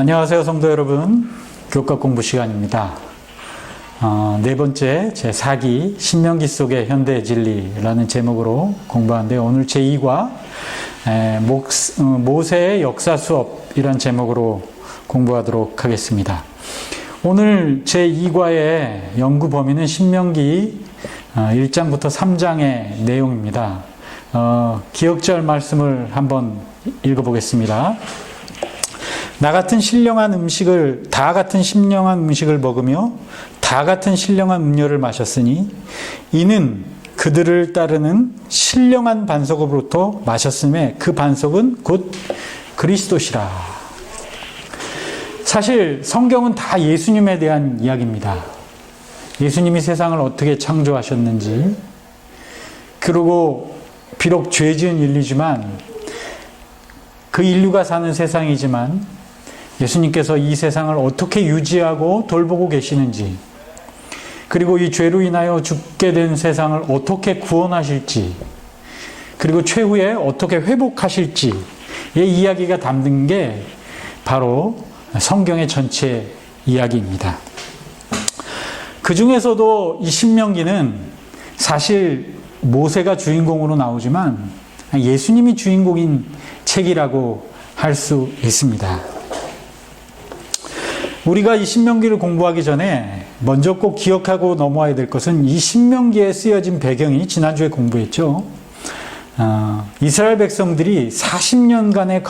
안녕하세요, 성도 여러분. 교과 공부 시간입니다. 네 번째 제4기 신명기 속의 현대 진리라는 제목으로 공부하는데, 오늘 제2과 모세의 역사 수업이란 제목으로 공부하도록 하겠습니다. 오늘 제2과의 연구 범위는 신명기 1장부터 3장의 내용입니다. 기억절 말씀을 한번 읽어보겠습니다. 다 같은 신령한 음식을 먹으며 다 같은 신령한 음료를 마셨으니 이는 그들을 따르는 신령한 반석으로부터 마셨음에 그 반석은 곧 그리스도시라. 사실 성경은 다 예수님에 대한 이야기입니다. 예수님이 세상을 어떻게 창조하셨는지, 그리고 비록 죄 지은 인류지만, 그 인류가 사는 세상이지만 예수님께서 이 세상을 어떻게 유지하고 돌보고 계시는지, 그리고 이 죄로 인하여 죽게 된 세상을 어떻게 구원하실지, 그리고 최후에 어떻게 회복하실지의 이야기가 담긴 게 바로 성경의 전체 이야기입니다. 그 중에서도 이 신명기는 사실 모세가 주인공으로 나오지만 예수님이 주인공인 책이라고 할 수 있습니다. 우리가 이 신명기를 공부하기 전에 먼저 꼭 기억하고 넘어와야 될 것은, 이 신명기에 쓰여진 배경이 지난주에 공부했죠. 이스라엘 백성들이 40년간의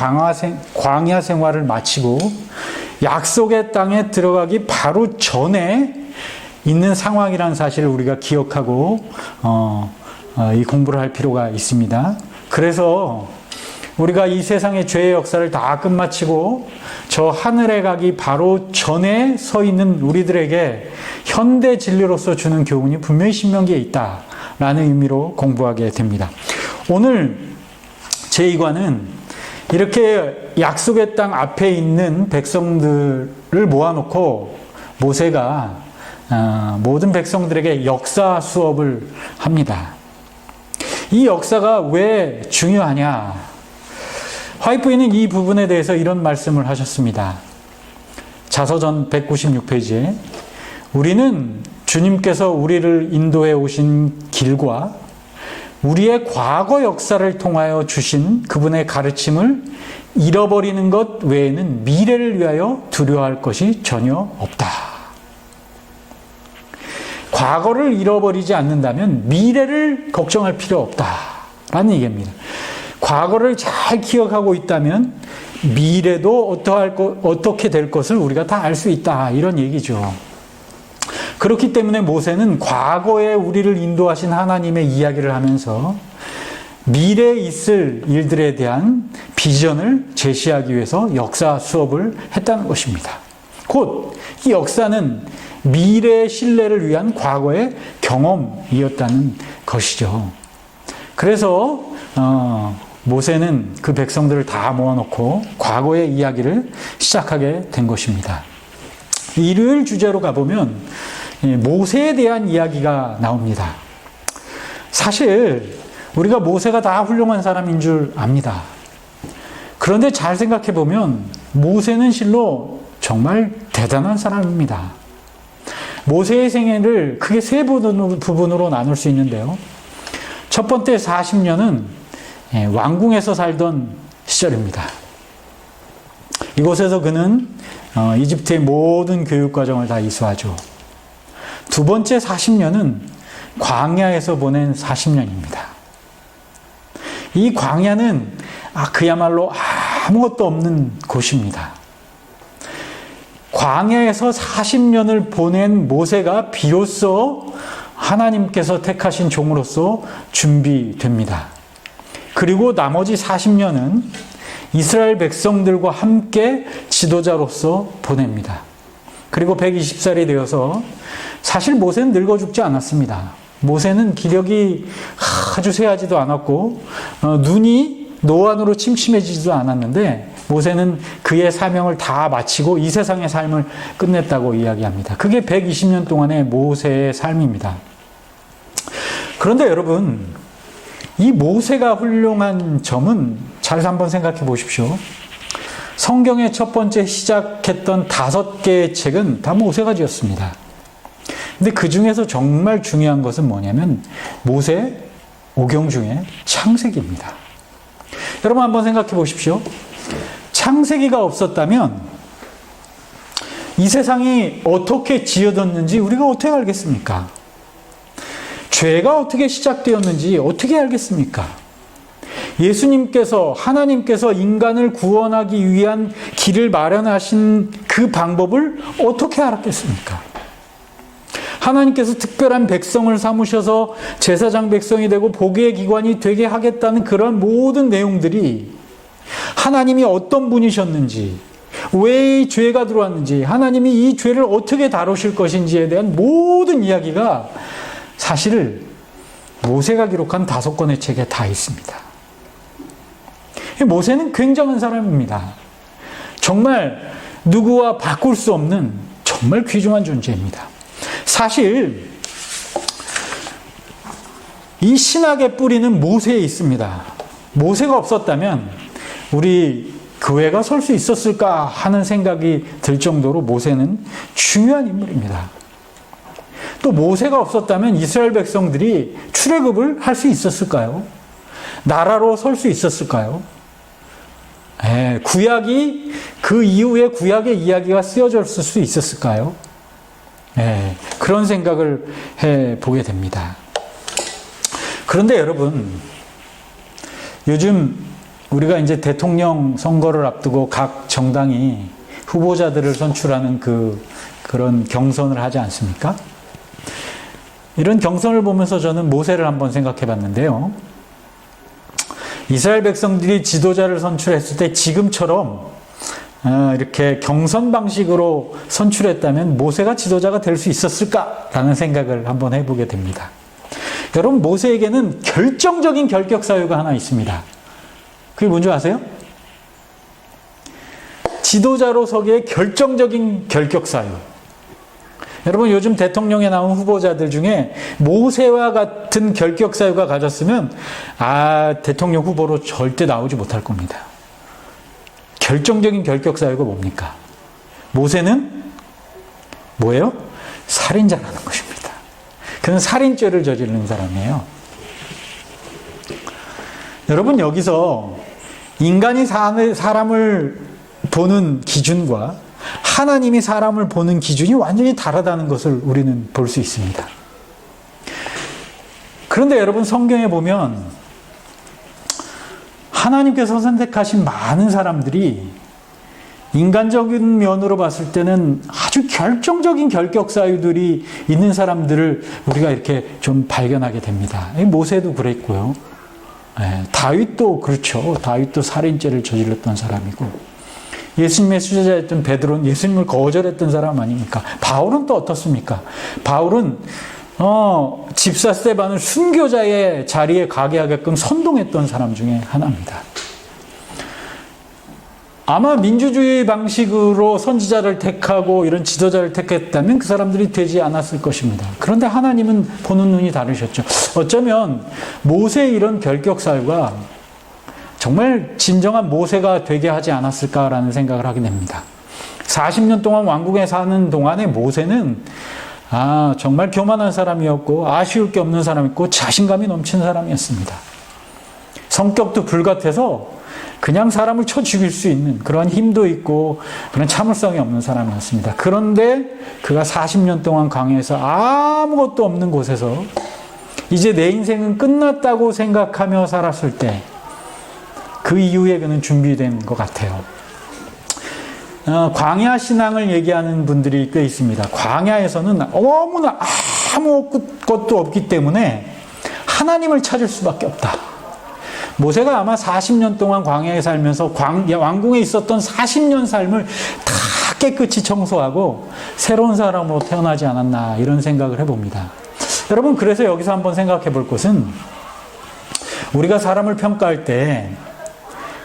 광야 생활을 마치고 약속의 땅에 들어가기 바로 전에 있는 상황이라는 사실을 우리가 기억하고 이 공부를 할 필요가 있습니다. 그래서 우리가 이 세상의 죄의 역사를 다 끝마치고 저 하늘에 가기 바로 전에 서 있는 우리들에게 현대 진리로서 주는 교훈이 분명히 신명기에 있다라는 의미로 공부하게 됩니다. 오늘 제2과는 이렇게 약속의 땅 앞에 있는 백성들을 모아놓고 모세가 모든 백성들에게 역사 수업을 합니다. 이 역사가 왜 중요하냐? 화이트부인은 이 부분에 대해서 이런 말씀을 하셨습니다. 자서전 196페이지에 우리는 주님께서 우리를 인도해 오신 길과 우리의 과거 역사를 통하여 주신 그분의 가르침을 잃어버리는 것 외에는 미래를 위하여 두려워할 것이 전혀 없다. 과거를 잃어버리지 않는다면 미래를 걱정할 필요 없다라는 얘기입니다. 과거를 잘 기억하고 있다면 미래도 어떻게 될 것을 우리가 다 알 수 있다, 이런 얘기죠. 그렇기 때문에 모세는 과거에 우리를 인도하신 하나님의 이야기를 하면서 미래에 있을 일들에 대한 비전을 제시하기 위해서 역사 수업을 했다는 것입니다. 곧 이 역사는 미래의 신뢰를 위한 과거의 경험이었다는 것이죠. 그래서 모세는 그 백성들을 다 모아놓고 과거의 이야기를 시작하게 된 것입니다. 일요일 주제로 가보면 모세에 대한 이야기가 나옵니다. 사실 우리가 모세가 다 훌륭한 사람인 줄 압니다. 그런데 잘 생각해보면 모세는 실로 정말 대단한 사람입니다. 모세의 생애를 크게 세 부분으로 나눌 수 있는데요. 첫 번째 40년은 왕궁에서 살던 시절입니다. 이곳에서 그는 이집트의 모든 교육과정을 다 이수하죠. 두 번째 40년은 광야에서 보낸 40년입니다. 이 광야는 그야말로 아무것도 없는 곳입니다. 광야에서 40년을 보낸 모세가 비로소 하나님께서 택하신 종으로서 준비됩니다. 그리고 나머지 40년은 이스라엘 백성들과 함께 지도자로서 보냅니다. 그리고 120살이 되어서, 사실 모세는 늙어 죽지 않았습니다. 모세는 기력이 아주 쇠하지도 않았고 눈이 노안으로 침침해지지도 않았는데, 모세는 그의 사명을 다 마치고 이 세상의 삶을 끝냈다고 이야기합니다. 그게 120년 동안의 모세의 삶입니다. 그런데 여러분, 이 모세가 훌륭한 점은 잘 한번 생각해 보십시오. 성경의 첫 번째 시작했던 5개의 책은 다 모세가 지었습니다. 근데 그 중에서 정말 중요한 것은 뭐냐면 모세 오경 중에 창세기입니다. 여러분 한번 생각해 보십시오. 창세기가 없었다면 이 세상이 어떻게 지어졌는지 우리가 어떻게 알겠습니까? 죄가 어떻게 시작되었는지 어떻게 알겠습니까? 예수님께서, 하나님께서 인간을 구원하기 위한 길을 마련하신 그 방법을 어떻게 알았겠습니까? 하나님께서 특별한 백성을 삼으셔서 제사장 백성이 되고 복의 기관이 되게 하겠다는 그런 모든 내용들이 하나님이 어떤 분이셨는지, 왜 이 죄가 들어왔는지, 하나님이 이 죄를 어떻게 다루실 것인지에 대한 모든 이야기가 사실 모세가 기록한 5권의 책에 다 있습니다. 모세는 굉장한 사람입니다. 정말 누구와 바꿀 수 없는 정말 귀중한 존재입니다. 사실 이 신학의 뿌리는 모세에 있습니다. 모세가 없었다면 우리 교회가 설 수 있었을까 하는 생각이 들 정도로 모세는 중요한 인물입니다. 또 모세가 없었다면 이스라엘 백성들이 출애굽을 할 수 있었을까요? 나라로 설 수 있었을까요? 구약이 그 이후에 구약의 이야기가 쓰여졌을 수 있었을까요? 그런 생각을 해보게 됩니다. 그런데 여러분, 요즘 우리가 이제 대통령 선거를 앞두고 각 정당이 후보자들을 선출하는 그런 경선을 하지 않습니까? 이런 경선을 보면서 저는 모세를 한번 생각해 봤는데요. 이스라엘 백성들이 지도자를 선출했을 때 지금처럼 이렇게 경선 방식으로 선출했다면 모세가 지도자가 될 수 있었을까라는 생각을 한번 해보게 됩니다. 여러분, 모세에게는 결정적인 결격 사유가 하나 있습니다. 그게 뭔지 아세요? 지도자로 서기에 결정적인 결격 사유. 여러분, 요즘 대통령에 나온 후보자들 중에 모세와 같은 결격 사유가 가졌으면 대통령 후보로 절대 나오지 못할 겁니다. 결정적인 결격 사유가 뭡니까? 모세는 뭐예요? 살인자라는 것입니다. 그는 살인죄를 저지르는 사람이에요. 여러분, 여기서 인간이 사람을 보는 기준과 하나님이 사람을 보는 기준이 완전히 다르다는 것을 우리는 볼 수 있습니다. 그런데 여러분, 성경에 보면 하나님께서 선택하신 많은 사람들이 인간적인 면으로 봤을 때는 아주 결정적인 결격 사유들이 있는 사람들을 우리가 이렇게 좀 발견하게 됩니다. 모세도 그랬고요. 다윗도 그렇죠. 다윗도 살인죄를 저질렀던 사람이고, 예수님의 수제자였던 베드로는 예수님을 거절했던 사람 아닙니까? 바울은 또 어떻습니까? 바울은 집사 스데반을 순교자의 자리에 가게 하게끔 선동했던 사람 중에 하나입니다. 아마 민주주의 방식으로 선지자를 택하고 이런 지도자를 택했다면 그 사람들이 되지 않았을 것입니다. 그런데 하나님은 보는 눈이 다르셨죠. 어쩌면 모세의 이런 결격 사유가 정말 진정한 모세가 되게 하지 않았을까라는 생각을 하게 됩니다. 40년 동안 왕궁에 사는 동안에 모세는 정말 교만한 사람이었고 아쉬울 게 없는 사람이었고 자신감이 넘치는 사람이었습니다. 성격도 불같아서 그냥 사람을 쳐 죽일 수 있는 그런 힘도 있고 그런 참을성이 없는 사람이었습니다. 그런데 그가 40년 동안 광야에서 아무것도 없는 곳에서 이제 내 인생은 끝났다고 생각하며 살았을 때 그 이후에 그는 준비된 것 같아요. 광야 신앙을 얘기하는 분들이 꽤 있습니다. 광야에서는 너무나 아무것도 없기 때문에 하나님을 찾을 수밖에 없다. 모세가 아마 40년 동안 광야에 살면서 왕궁에 있었던 40년 삶을 다 깨끗이 청소하고 새로운 사람으로 태어나지 않았나 이런 생각을 해봅니다. 여러분, 그래서 여기서 한번 생각해 볼 것은 우리가 사람을 평가할 때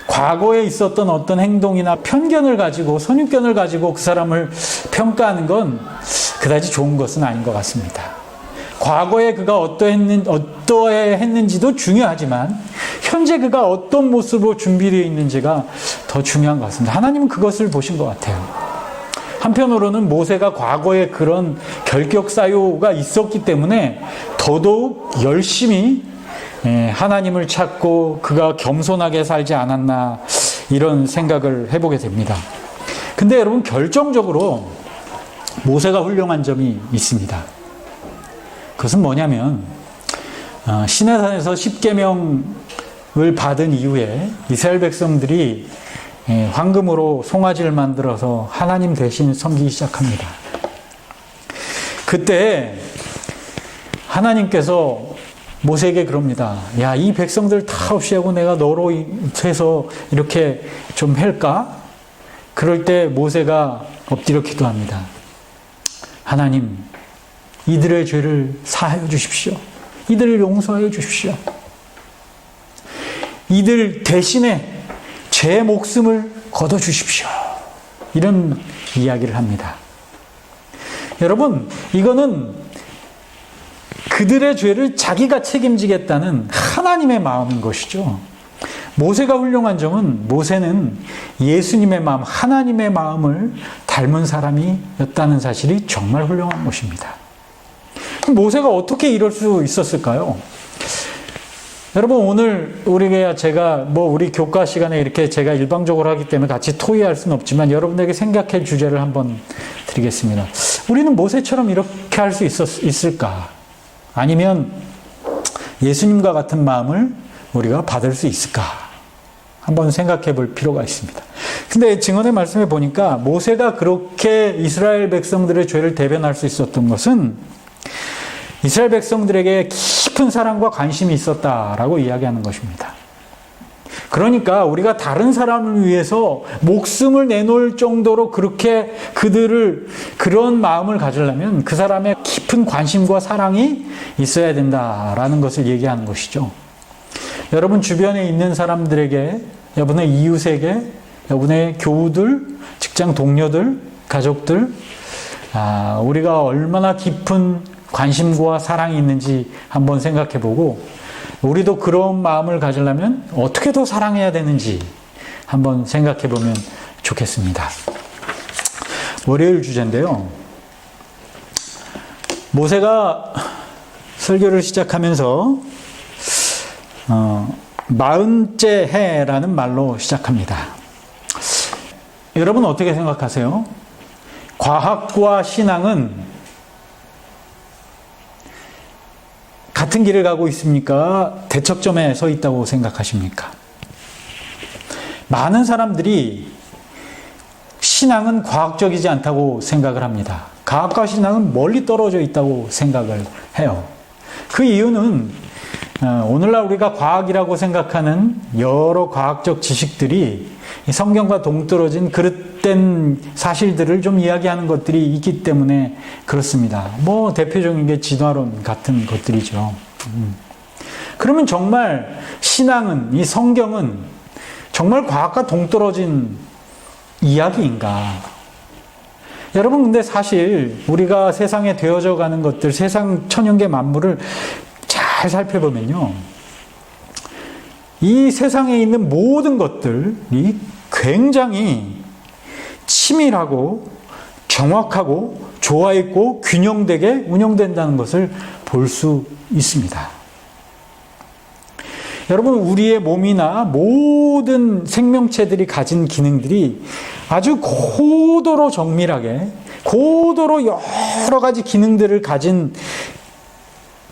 과거에 있었던 어떤 행동이나 편견을 가지고 선입견을 가지고 그 사람을 평가하는 건 그다지 좋은 것은 아닌 것 같습니다. 과거에 그가 어떠했는지도 중요하지만 현재 그가 어떤 모습으로 준비되어 있는지가 더 중요한 것 같습니다. 하나님은 그것을 보신 것 같아요. 한편으로는 모세가 과거에 그런 결격사유가 있었기 때문에 더더욱 열심히 하나님을 찾고 그가 겸손하게 살지 않았나 이런 생각을 해보게 됩니다. 근데 여러분 결정적으로 모세가 훌륭한 점이 있습니다. 그것은 뭐냐면 시내산에서 십계명을 받은 이후에 이스라엘 백성들이 황금으로 송아지를 만들어서 하나님 대신 섬기기 시작합니다. 그때 하나님께서 모세에게 그럽니다. 야, 이 백성들 다 없이 하고 내가 너로 해서 이렇게 좀 할까? 그럴 때 모세가 엎드려 기도합니다. 하나님, 이들의 죄를 사하여 주십시오. 이들을 용서하여 주십시오. 이들 대신에 제 목숨을 거둬 주십시오. 이런 이야기를 합니다. 여러분, 이거는 그들의 죄를 자기가 책임지겠다는 하나님의 마음인 것이죠. 모세가 훌륭한 점은 모세는 예수님의 마음, 하나님의 마음을 닮은 사람이었다는 사실이 정말 훌륭한 것입니다. 모세가 어떻게 이럴 수 있었을까요? 여러분, 오늘 제가 우리 교과 시간에 이렇게 제가 일방적으로 하기 때문에 같이 토의할 수는 없지만 여러분에게 생각할 주제를 한번 드리겠습니다. 우리는 모세처럼 이렇게 할 수 있을까? 아니면 예수님과 같은 마음을 우리가 받을 수 있을까? 한번 생각해 볼 필요가 있습니다. 근데 증언의 말씀에 보니까 모세가 그렇게 이스라엘 백성들의 죄를 대변할 수 있었던 것은 이스라엘 백성들에게 깊은 사랑과 관심이 있었다라고 이야기하는 것입니다. 그러니까 우리가 다른 사람을 위해서 목숨을 내놓을 정도로 그렇게 그런 마음을 가지려면 그 사람의 깊은 관심과 사랑이 있어야 된다라는 것을 얘기하는 것이죠. 여러분 주변에 있는 사람들에게, 여러분의 이웃에게, 여러분의 교우들, 직장 동료들, 가족들, 우리가 얼마나 깊은 관심과 사랑이 있는지 한번 생각해보고 우리도 그런 마음을 가지려면 어떻게 더 사랑해야 되는지 한번 생각해보면 좋겠습니다. 월요일 주제인데요. 모세가 설교를 시작하면서 40째 해라는 말로 시작합니다. 여러분 어떻게 생각하세요? 과학과 신앙은 같은 길을 가고 있습니까? 대척점에 서 있다고 생각하십니까? 많은 사람들이 신앙은 과학적이지 않다고 생각을 합니다. 과학과 신앙은 멀리 떨어져 있다고 생각을 해요. 그 이유는 오늘날 우리가 과학이라고 생각하는 여러 과학적 지식들이 성경과 동떨어진 그릇된 사실들을 좀 이야기하는 것들이 있기 때문에 그렇습니다. 대표적인 게 진화론 같은 것들이죠. 그러면 정말 신앙은, 이 성경은 정말 과학과 동떨어진 이야기인가? 여러분, 근데 사실 우리가 세상에 되어져 가는 것들, 세상 천연계 만물을 잘 살펴보면요, 이 세상에 있는 모든 것들이 굉장히 치밀하고 정확하고 조화있고 균형되게 운영된다는 것을 볼 수 있습니다. 여러분, 우리의 몸이나 모든 생명체들이 가진 기능들이 아주 고도로 정밀하게, 고도로 여러 가지 기능들을 가진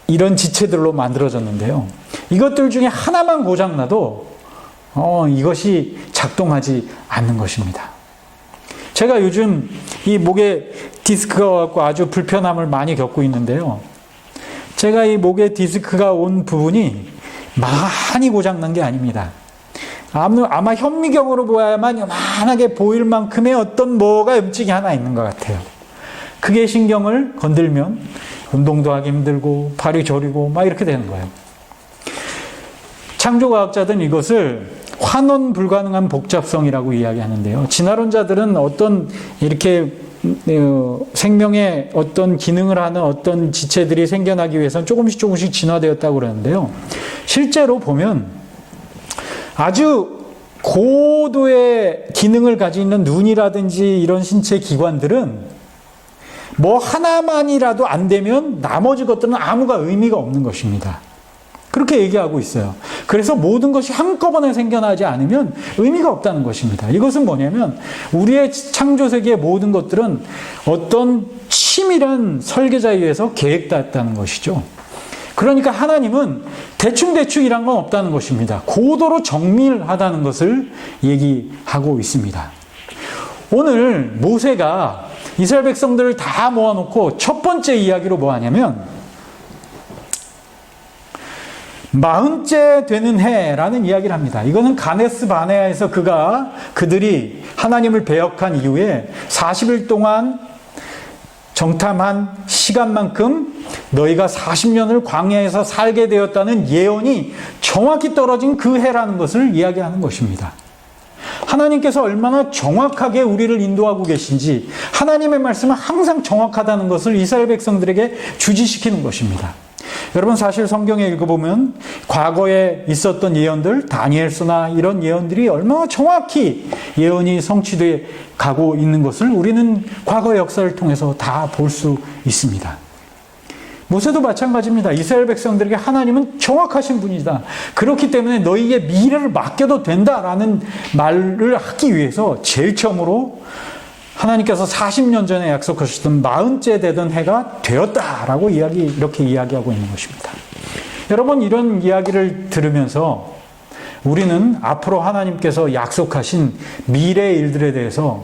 이런 지체들로 만들어졌는데요. 이것들 중에 하나만 고장나도 이것이 작동하지 않는 것입니다. 제가 요즘 이 목에 디스크가 와서 아주 불편함을 많이 겪고 있는데요. 제가 이 목에 디스크가 온 부분이 많이 고장난 게 아닙니다. 아마 현미경으로 보아야만 요만하게 보일 만큼의 어떤 뭐가 염증이 하나 있는 것 같아요. 그게 신경을 건들면 운동도 하기 힘들고 발이 저리고 막 이렇게 되는 거예요. 창조과학자들은 이것을 환원 불가능한 복잡성이라고 이야기하는데요. 진화론자들은 어떤 이렇게 생명의 어떤 기능을 하는 어떤 지체들이 생겨나기 위해서는 조금씩 진화되었다고 그러는데요. 실제로 보면 아주 고도의 기능을 가지고 있는 눈이라든지 이런 신체 기관들은 뭐 하나만이라도 안 되면 나머지 것들은 아무가 의미가 없는 것입니다. 그렇게 얘기하고 있어요. 그래서 모든 것이 한꺼번에 생겨나지 않으면 의미가 없다는 것입니다. 이것은 뭐냐면 우리의 창조세계의 모든 것들은 어떤 치밀한 설계자에 의해서 계획됐다는 것이죠. 그러니까 하나님은 대충이란 건 없다는 것입니다. 고도로 정밀하다는 것을 얘기하고 있습니다. 오늘 모세가 이스라엘 백성들을 다 모아놓고 첫 번째 이야기로 뭐 하냐면 40째 되는 해라는 이야기를 합니다. 이거는 가데스 바네아에서 그들이 하나님을 배역한 이후에 40일 동안 정탐한 시간만큼 너희가 40년을 광야에서 살게 되었다는 예언이 정확히 떨어진 그 해라는 것을 이야기하는 것입니다. 하나님께서 얼마나 정확하게 우리를 인도하고 계신지 하나님의 말씀은 항상 정확하다는 것을 이스라엘 백성들에게 주지시키는 것입니다. 여러분 사실 성경에 읽어보면 과거에 있었던 예언들, 다니엘서나 이런 예언들이 얼마나 정확히 예언이 성취돼 가고 있는 것을 우리는 과거의 역사를 통해서 다 볼 수 있습니다. 모세도 마찬가지입니다. 이스라엘 백성들에게 하나님은 정확하신 분이다. 그렇기 때문에 너희에게 미래를 맡겨도 된다라는 말을 하기 위해서 제일 처음으로 하나님께서 40년 전에 약속하셨던 40째 되던 해가 되었다라고 이렇게 이야기하고 있는 것입니다. 여러분 이런 이야기를 들으면서 우리는 앞으로 하나님께서 약속하신 미래의 일들에 대해서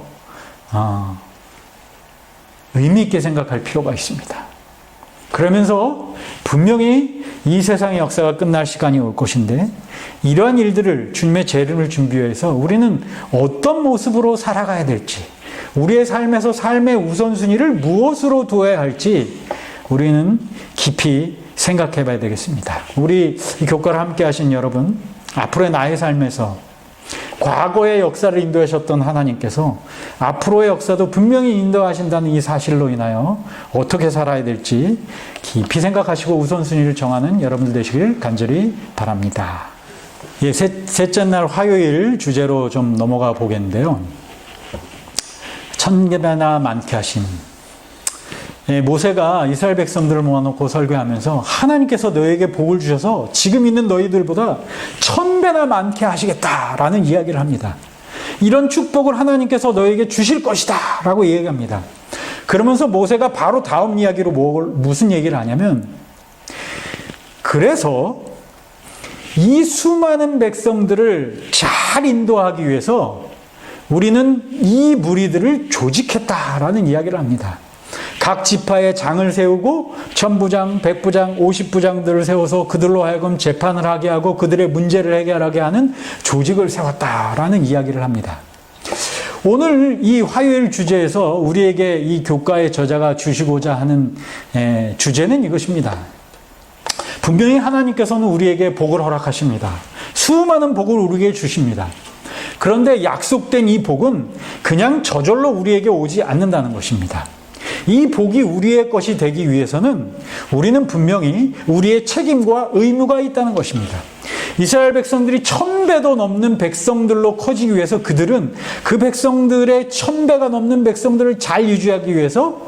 의미 있게 생각할 필요가 있습니다. 그러면서 분명히 이 세상의 역사가 끝날 시간이 올 것인데 이러한 일들을 주님의 재림을 준비해서 우리는 어떤 모습으로 살아가야 될지 우리의 삶에서 삶의 우선순위를 무엇으로 두어야 할지 우리는 깊이 생각해 봐야 되겠습니다. 우리 이 교과를 함께 하신 여러분, 앞으로의 나의 삶에서 과거의 역사를 인도하셨던 하나님께서 앞으로의 역사도 분명히 인도하신다는 이 사실로 인하여 어떻게 살아야 될지 깊이 생각하시고 우선순위를 정하는 여러분들 되시길 간절히 바랍니다. 셋째 날 화요일 주제로 좀 넘어가 보겠는데요. 천배나 많게 하신 모세가 이스라엘 백성들을 모아놓고 설교하면서 하나님께서 너에게 복을 주셔서 지금 있는 너희들보다 1000배나 많게 하시겠다라는 이야기를 합니다. 이런 축복을 하나님께서 너에게 주실 것이다 라고 얘기합니다. 그러면서 모세가 바로 다음 이야기로 무슨 얘기를 하냐면 그래서 이 수많은 백성들을 잘 인도하기 위해서 우리는 이 무리들을 조직했다라는 이야기를 합니다. 각 지파에 장을 세우고 천부장, 백부장, 50부장들을 세워서 그들로 하여금 재판을 하게 하고 그들의 문제를 해결하게 하는 조직을 세웠다라는 이야기를 합니다. 오늘 이 화요일 주제에서 우리에게 이 교과의 저자가 주시고자 하는 주제는 이것입니다. 분명히 하나님께서는 우리에게 복을 허락하십니다. 수많은 복을 우리에게 주십니다. 그런데 약속된 이 복은 그냥 저절로 우리에게 오지 않는다는 것입니다. 이 복이 우리의 것이 되기 위해서는 우리는 분명히 우리의 책임과 의무가 있다는 것입니다. 이스라엘 백성들이 1000배도 넘는 백성들로 커지기 위해서 그들은 그 백성들의 1000배가 넘는 백성들을 잘 유지하기 위해서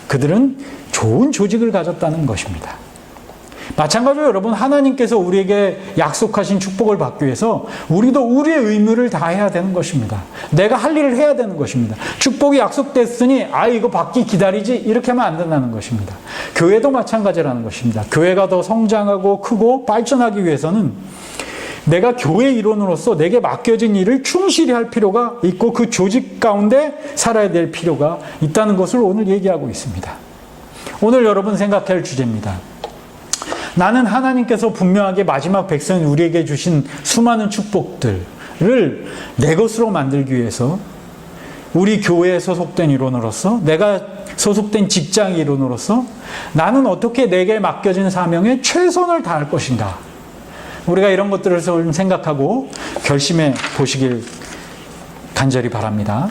그들은 좋은 조직을 가졌다는 것입니다. 마찬가지로 여러분 하나님께서 우리에게 약속하신 축복을 받기 위해서 우리도 우리의 의무를 다해야 되는 것입니다. 내가 할 일을 해야 되는 것입니다. 축복이 약속됐으니 이거 받기 기다리지 이렇게 하면 안 된다는 것입니다. 교회도 마찬가지라는 것입니다. 교회가 더 성장하고 크고 발전하기 위해서는 내가 교회 일원으로서 내게 맡겨진 일을 충실히 할 필요가 있고 그 조직 가운데 살아야 될 필요가 있다는 것을 오늘 얘기하고 있습니다. 오늘 여러분 생각할 주제입니다. 나는 하나님께서 분명하게 마지막 백성인 우리에게 주신 수많은 축복들을 내 것으로 만들기 위해서 우리 교회에 소속된 일원으로서 내가 소속된 직장 일원으로서 나는 어떻게 내게 맡겨진 사명에 최선을 다할 것인가. 우리가 이런 것들을 좀 생각하고 결심해 보시길 간절히 바랍니다.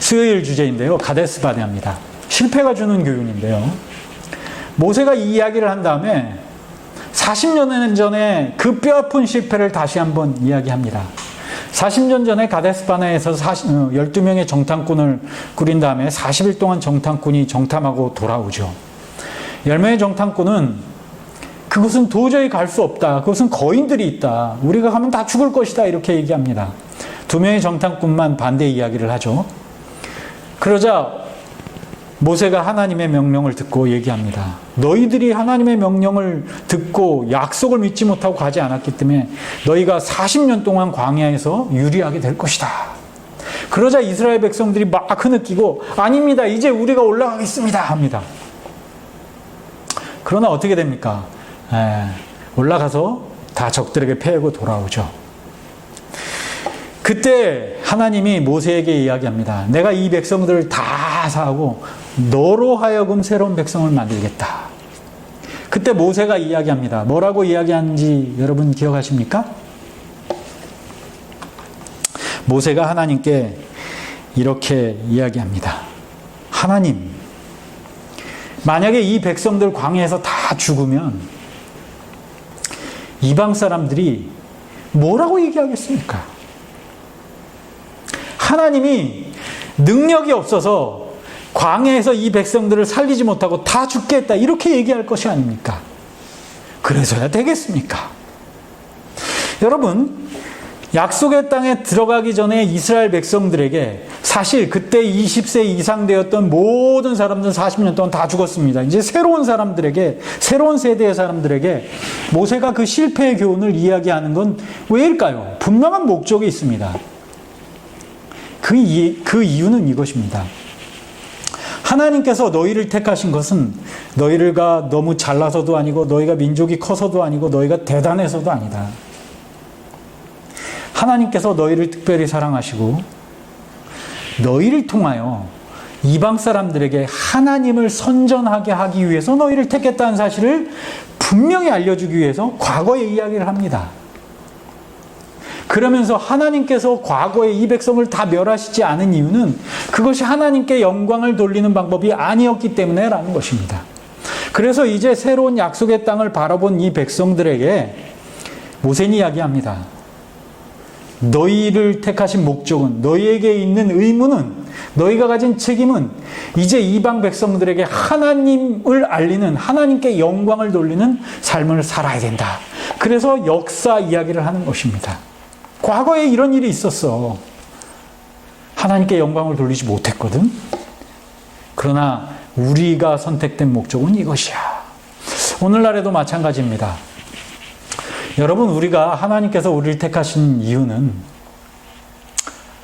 수요일 주제인데요. 가데스 바네아입니다. 실패가 주는 교훈인데요. 모세가 이 이야기를 한 다음에 40년 전에 그 뼈아픈 실패를 다시 한번 이야기합니다. 40년 전에 가데스 바네아에서 12명의 정탐꾼을 꾸린 다음에 40일 동안 정탐꾼이 정탐하고 돌아오죠. 10명의 정탐꾼은 그곳은 도저히 갈 수 없다. 그것은 거인들이 있다. 우리가 가면 다 죽을 것이다. 이렇게 얘기합니다. 2명의 정탐꾼만 반대 이야기를 하죠. 그러자 모세가 하나님의 명령을 듣고 얘기합니다. 너희들이 하나님의 명령을 듣고 약속을 믿지 못하고 가지 않았기 때문에 너희가 40년 동안 광야에서 유리하게 될 것이다. 그러자 이스라엘 백성들이 막 흐느끼고 아닙니다. 이제 우리가 올라가겠습니다. 합니다. 그러나 어떻게 됩니까? 올라가서 다 적들에게 패하고 돌아오죠. 그때 하나님이 모세에게 이야기합니다. 내가 이 백성들을 다 사하고 너로 하여금 새로운 백성을 만들겠다. 그때 모세가 이야기합니다. 뭐라고 이야기하는지 여러분 기억하십니까? 모세가 하나님께 이렇게 이야기합니다. 하나님, 만약에 이 백성들 광야에서 다 죽으면 이방 사람들이 뭐라고 얘기하겠습니까? 하나님이 능력이 없어서 광야에서 이 백성들을 살리지 못하고 다 죽겠다 이렇게 얘기할 것이 아닙니까? 그래서야 되겠습니까? 여러분, 약속의 땅에 들어가기 전에 이스라엘 백성들에게 사실 그때 20세 이상 되었던 모든 사람들은 40년 동안 다 죽었습니다. 이제 새로운 사람들에게, 새로운 세대의 사람들에게 모세가 그 실패의 교훈을 이야기하는 건 왜일까요? 분명한 목적이 있습니다. 그 이유는 이것입니다. 하나님께서 너희를 택하신 것은 너희가 너무 잘나서도 아니고 너희가 민족이 커서도 아니고 너희가 대단해서도 아니다. 하나님께서 너희를 특별히 사랑하시고 너희를 통하여 이방 사람들에게 하나님을 선전하게 하기 위해서 너희를 택했다는 사실을 분명히 알려주기 위해서 과거의 이야기를 합니다. 그러면서 하나님께서 과거에 이 백성을 다 멸하시지 않은 이유는 그것이 하나님께 영광을 돌리는 방법이 아니었기 때문에 라는 것입니다. 그래서 이제 새로운 약속의 땅을 바라본 이 백성들에게 모세는 이야기합니다. 너희를 택하신 목적은, 너희에게 있는 의무는, 너희가 가진 책임은 이제 이방 백성들에게 하나님을 알리는, 하나님께 영광을 돌리는 삶을 살아야 된다. 그래서 역사 이야기를 하는 것입니다. 과거에 이런 일이 있었어. 하나님께 영광을 돌리지 못했거든. 그러나 우리가 선택된 목적은 이것이야. 오늘날에도 마찬가지입니다. 여러분, 우리가 하나님께서 우리를 택하신 이유는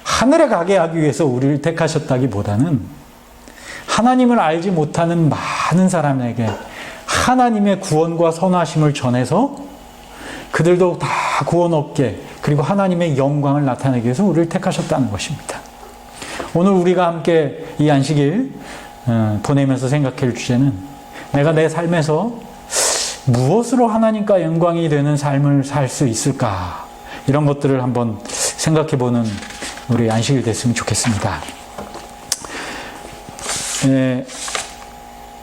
하늘에 가게 하기 위해서 우리를 택하셨다기보다는 하나님을 알지 못하는 많은 사람에게 하나님의 구원과 선하심을 전해서 그들도 다 구원 얻게, 그리고 하나님의 영광을 나타내기 위해서 우리를 택하셨다는 것입니다. 오늘 우리가 함께 이 안식일 보내면서 생각할 주제는 내가 내 삶에서 무엇으로 하나님과 영광이 되는 삶을 살 수 있을까? 이런 것들을 한번 생각해보는 우리 안식일 됐으면 좋겠습니다.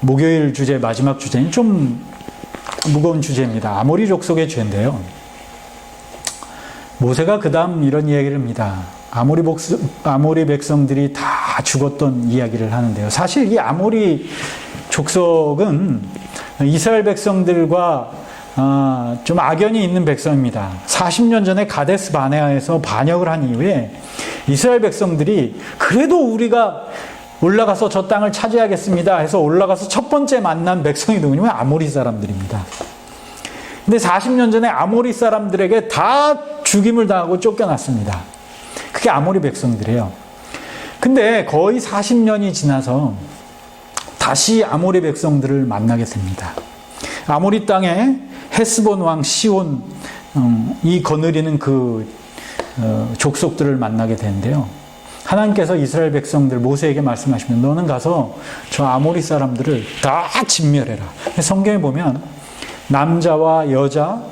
목요일 주제, 마지막 주제는 좀 무거운 주제입니다. 아모리 족속의 죄인데요. 모세가 그 다음 이런 이야기를 합니다. 아모리 백성들이 다 죽었던 이야기를 하는데요. 사실 이 아모리 족속은 이스라엘 백성들과 좀 악연이 있는 백성입니다. 40년 전에 가데스 바네아에서 반역을 한 이후에 이스라엘 백성들이 그래도 우리가 올라가서 저 땅을 차지하겠습니다 해서 올라가서 첫 번째 만난 백성이 누구냐면 아모리 사람들입니다. 근데 40년 전에 아모리 사람들에게 다 죽임을 당하고 쫓겨났습니다. 그게 아모리 백성들이에요. 근데 거의 40년이 지나서 다시 아모리 백성들을 만나게 됩니다. 아모리 땅에 헤스본 왕 시온 이 거느리는 그 족속들을 만나게 되는데요. 하나님께서 이스라엘 백성들 모세에게 말씀하시면 너는 가서 저 아모리 사람들을 다 진멸해라. 성경에 보면 남자와 여자,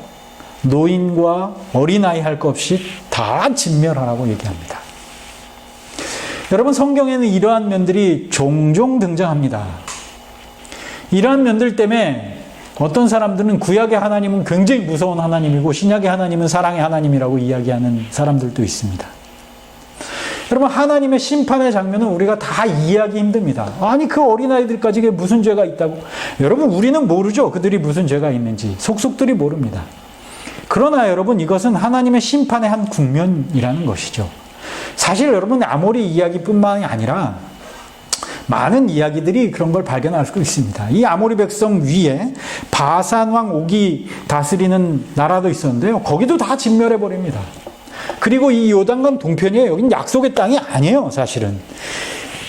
노인과 어린아이 할 것 없이 다 진멸하라고 얘기합니다. 여러분, 성경에는 이러한 면들이 종종 등장합니다. 이러한 면들 때문에 어떤 사람들은 구약의 하나님은 굉장히 무서운 하나님이고 신약의 하나님은 사랑의 하나님이라고 이야기하는 사람들도 있습니다. 여러분, 하나님의 심판의 장면은 우리가 다 이해하기 힘듭니다. 아니, 그 어린아이들까지 그게 무슨 죄가 있다고. 여러분, 우리는 모르죠. 그들이 무슨 죄가 있는지. 속속들이 모릅니다. 그러나 여러분, 이것은 하나님의 심판의 한 국면이라는 것이죠. 사실 여러분, 아모리 이야기뿐만이 아니라 많은 이야기들이 그런 걸 발견할 수 있습니다. 이 아모리 백성 위에 바산 왕 옥이 다스리는 나라도 있었는데요. 거기도 다 진멸해 버립니다. 그리고 이 요단강 동편이에요. 여긴 약속의 땅이 아니에요, 사실은.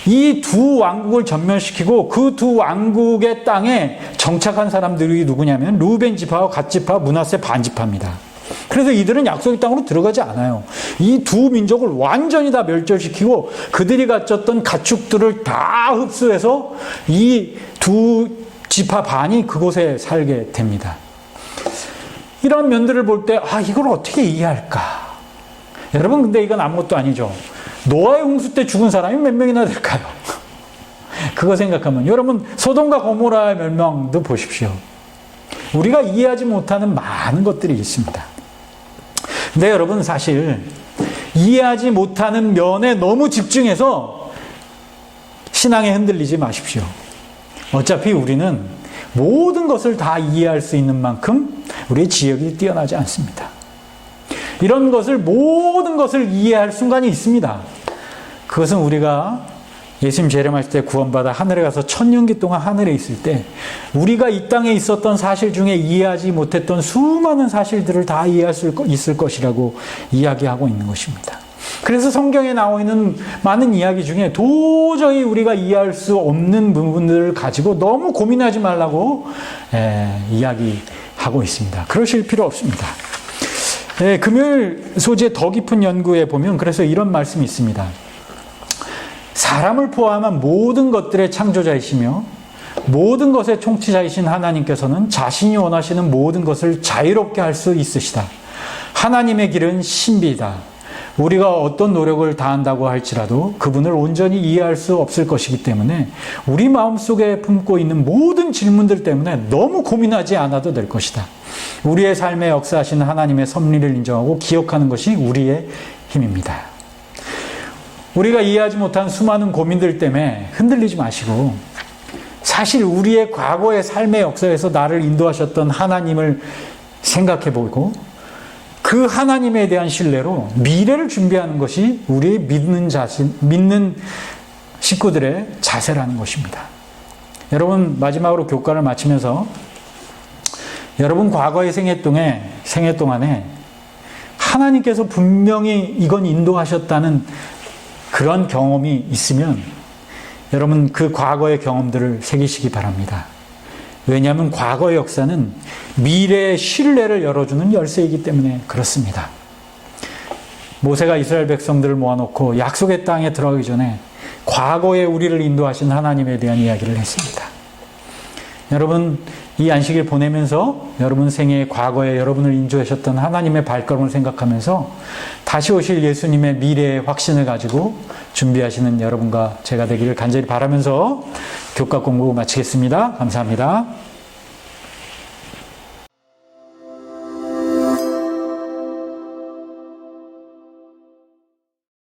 이 두 왕국을 전멸시키고 그 두 왕국의 땅에 정착한 사람들이 누구냐면 루벤 지파와 갓 지파, 므낫세 반 지파입니다. 그래서 이들은 약속의 땅으로 들어가지 않아요. 이 두 민족을 완전히 다 멸절시키고 그들이 가졌던 가축들을 다 흡수해서 이 두 지파 반이 그곳에 살게 됩니다. 이런 면들을 볼 때, 이걸 어떻게 이해할까? 여러분, 근데 이건 아무것도 아니죠. 노아의 홍수 때 죽은 사람이 몇 명이나 될까요? 그거 생각하면 여러분, 소돔과 고모라의 멸망도 보십시오. 우리가 이해하지 못하는 많은 것들이 있습니다. 근데 여러분, 사실 이해하지 못하는 면에 너무 집중해서 신앙에 흔들리지 마십시오. 어차피 우리는 모든 것을 다 이해할 수 있는 만큼 우리의 지역이 뛰어나지 않습니다. 이런 것을, 모든 것을 이해할 순간이 있습니다. 그것은 우리가 예수님 재림하실 때 구원받아 하늘에 가서 천년기 동안 하늘에 있을 때 우리가 이 땅에 있었던 사실 중에 이해하지 못했던 수많은 사실들을 다 이해할 수 있을 것이라고 이야기하고 있는 것입니다. 그래서 성경에 나와 있는 많은 이야기 중에 도저히 우리가 이해할 수 없는 부분들을 가지고 너무 고민하지 말라고 이야기하고 있습니다. 그러실 필요 없습니다. 금요일 소재 더 깊은 연구에 보면 그래서 이런 말씀이 있습니다. 사람을 포함한 모든 것들의 창조자이시며 모든 것의 통치자이신 하나님께서는 자신이 원하시는 모든 것을 자유롭게 할 수 있으시다. 하나님의 길은 신비이다. 우리가 어떤 노력을 다한다고 할지라도 그분을 온전히 이해할 수 없을 것이기 때문에 우리 마음속에 품고 있는 모든 질문들 때문에 너무 고민하지 않아도 될 것이다. 우리의 삶에 역사하시는 하나님의 섭리를 인정하고 기억하는 것이 우리의 힘입니다. 우리가 이해하지 못한 수많은 고민들 때문에 흔들리지 마시고 사실 우리의 과거의 삶의 역사에서 나를 인도하셨던 하나님을 생각해보고 그 하나님에 대한 신뢰로 미래를 준비하는 것이 우리의 믿는 식구들의 자세라는 것입니다. 여러분, 마지막으로 교과를 마치면서 여러분 과거의 생애 동안에 하나님께서 분명히 이건 인도하셨다는 그런 경험이 있으면 여러분 그 과거의 경험들을 새기시기 바랍니다. 왜냐하면 과거의 역사는 미래의 신뢰를 열어주는 열쇠이기 때문에 그렇습니다. 모세가 이스라엘 백성들을 모아놓고 약속의 땅에 들어가기 전에 과거에 우리를 인도하신 하나님에 대한 이야기를 했습니다. 여러분, 이 안식일 보내면서 여러분 생애의 과거에 여러분을 인도하셨던 하나님의 발걸음을 생각하면서 다시 오실 예수님의 미래의 확신을 가지고 준비하시는 여러분과 제가 되기를 간절히 바라면서 교과 공부 마치겠습니다. 감사합니다.